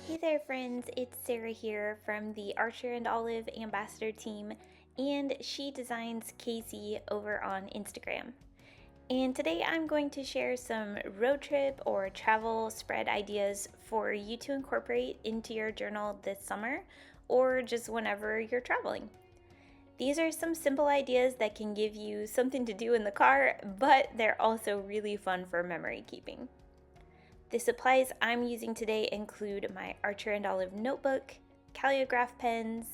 Hey there, friends. It's Sarah here from the Archer and Olive Ambassador team, and She Designs Casey over on Instagram. And today I'm going to share some road trip or travel spread ideas for you to incorporate into your journal this summer or just whenever you're traveling. These are some simple ideas that can give you something to do in the car, but they're also really fun for memory keeping. The supplies I'm using today include my Archer and Olive notebook, calligraph pens,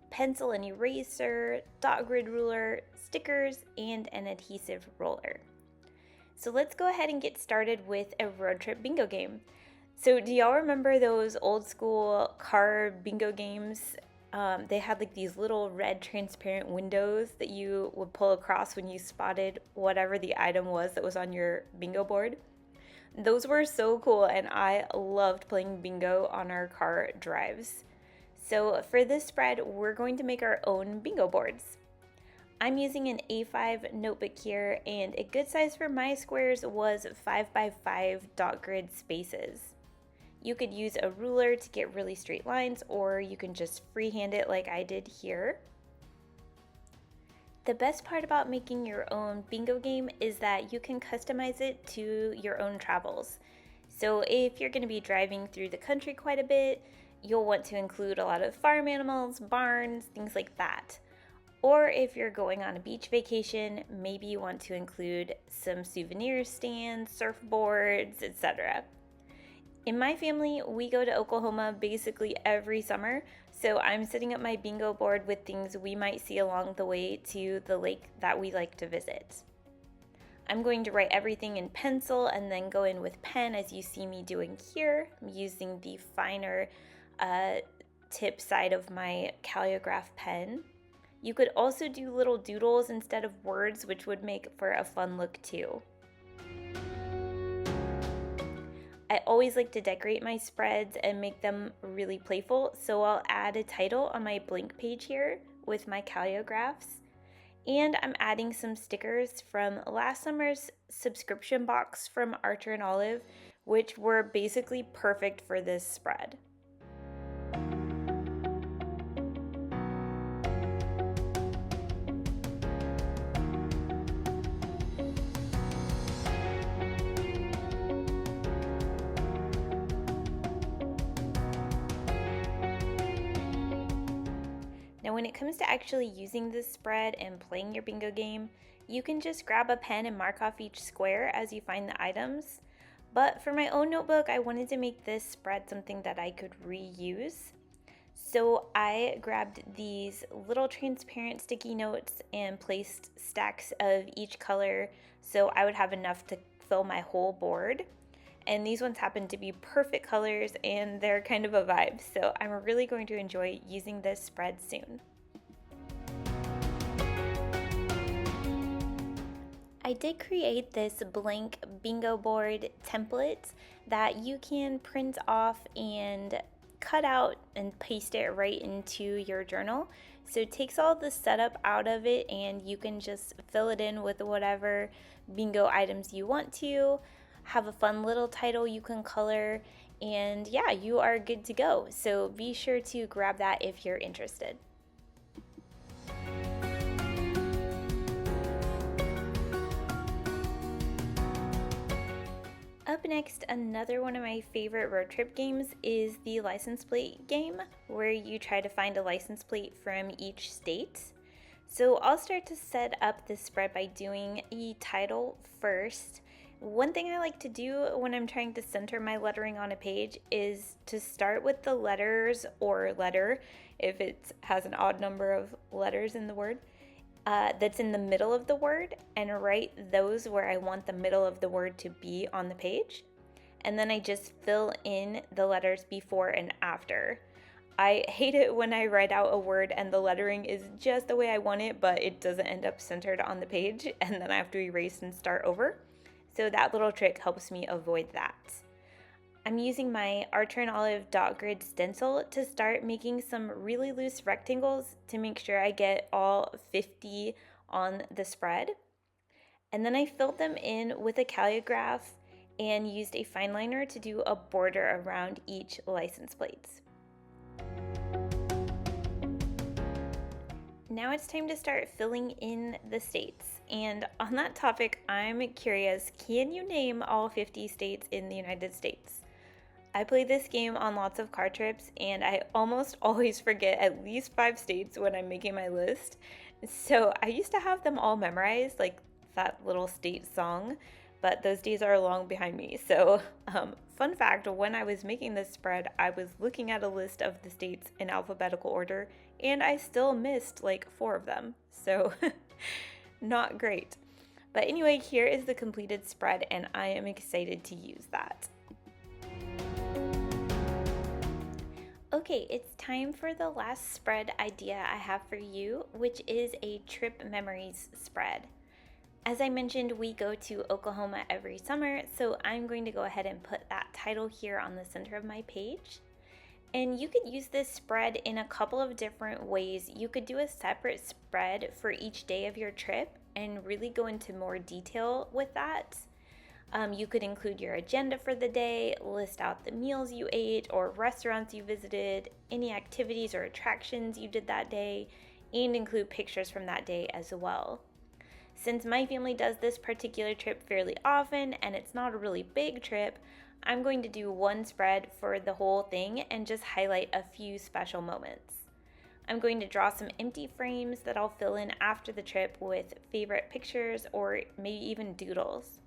pencil and eraser, dot grid ruler, stickers, and an adhesive roller. So let's go ahead and get started with a road trip bingo game. So do y'all remember those old school car bingo games? They had like these little red transparent windows that you would pull across when you spotted whatever the item was that was on your bingo board. Those were so cool, and I loved playing bingo on our car drives. So for this spread, we're going to make our own bingo boards. I'm using an A5 notebook here, and a good size for my squares was 5x5 dot grid spaces. You could use a ruler to get really straight lines, or you can just freehand it like I did here. The best part about making your own bingo game is that you can customize it to your own travels. So if you're going to be driving through the country quite a bit, you'll want to include a lot of farm animals, barns, things like that. Or if you're going on a beach vacation, maybe you want to include some souvenir stands, surfboards, etc. In my family, we go to Oklahoma basically every summer, so I'm setting up my bingo board with things we might see along the way to the lake that we like to visit. I'm going to write everything in pencil and then go in with pen as you see me doing here. I'm using the finer tip side of my calligraph pen. You could also do little doodles instead of words, which would make for a fun look too. I always like to decorate my spreads and make them really playful, so I'll add a title on my blank page here with my calligraphs. And I'm adding some stickers from last summer's subscription box from Archer and Olive, which were basically perfect for this spread. Now, when it comes to actually using this spread and playing your bingo game, you can just grab a pen and mark off each square as you find the items. But for my own notebook, I wanted to make this spread something that I could reuse. So I grabbed these little transparent sticky notes and placed stacks of each color so I would have enough to fill my whole board. And these ones happen to be perfect colors and they're kind of a vibe, so I'm really going to enjoy using this spread soon. I did create this blank bingo board template that you can print off and cut out and paste it right into your journal. So it takes all the setup out of it and you can just fill it in with whatever bingo items you want to. Have a fun little title you can color, and yeah, you are good to go. So be sure to grab that if you're interested. Up next, another one of my favorite road trip games is the license plate game, where you try to find a license plate from each state. So I'll start to set up this spread by doing a title first. One thing I like to do when I'm trying to center my lettering on a page is to start with the letters or letter, if it has an odd number of letters in the word, that's in the middle of the word, and write those where I want the middle of the word to be on the page. And then I just fill in the letters before and after. I hate it when I write out a word and the lettering is just the way I want it, but it doesn't end up centered on the page, and then I have to erase and start over. So that little trick helps me avoid that. I'm using my Archer and Olive dot grid stencil to start making some really loose rectangles to make sure I get all 50 on the spread. And then I filled them in with a calligraph and used a fine liner to do a border around each license plates. Now it's time to start filling in the states. And on that topic, I'm curious, can you name all 50 states in the United States? I play this game on lots of car trips, and I almost always forget at least 5 states when I'm making my list. So I used to have them all memorized, like that little state song, but those days are long behind me. So, fun fact, when I was making this spread, I was looking at a list of the states in alphabetical order, and I still missed like 4 of them. So, not great. But anyway, here is the completed spread, and I am excited to use that. Okay, it's time for the last spread idea I have for you, which is a trip memories spread. As I mentioned, we go to Oklahoma every summer, so I'm going to go ahead and put that title here on the center of my page. And you could use this spread in a couple of different ways. You could do a separate spread for each day of your trip and really go into more detail with that. You could include your agenda for the day, list out the meals you ate or restaurants you visited, any activities or attractions you did that day, and include pictures from that day as well. Since my family does this particular trip fairly often and it's not a really big trip, I'm going to do one spread for the whole thing and just highlight a few special moments. I'm going to draw some empty frames that I'll fill in after the trip with favorite pictures or maybe even doodles.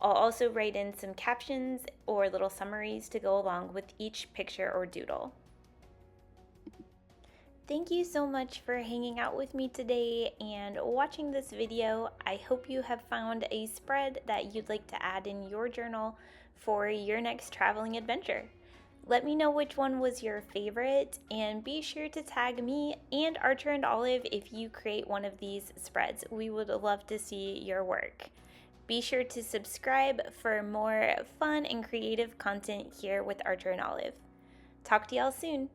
I'll also write in some captions or little summaries to go along with each picture or doodle. Thank you so much for hanging out with me today and watching this video. I hope you have found a spread that you'd like to add in your journal for your next traveling adventure. Let me know which one was your favorite, and be sure to tag me and Archer and Olive if you create one of these spreads. We would love to see your work. Be sure to subscribe for more fun and creative content here with Archer and Olive. Talk to y'all soon.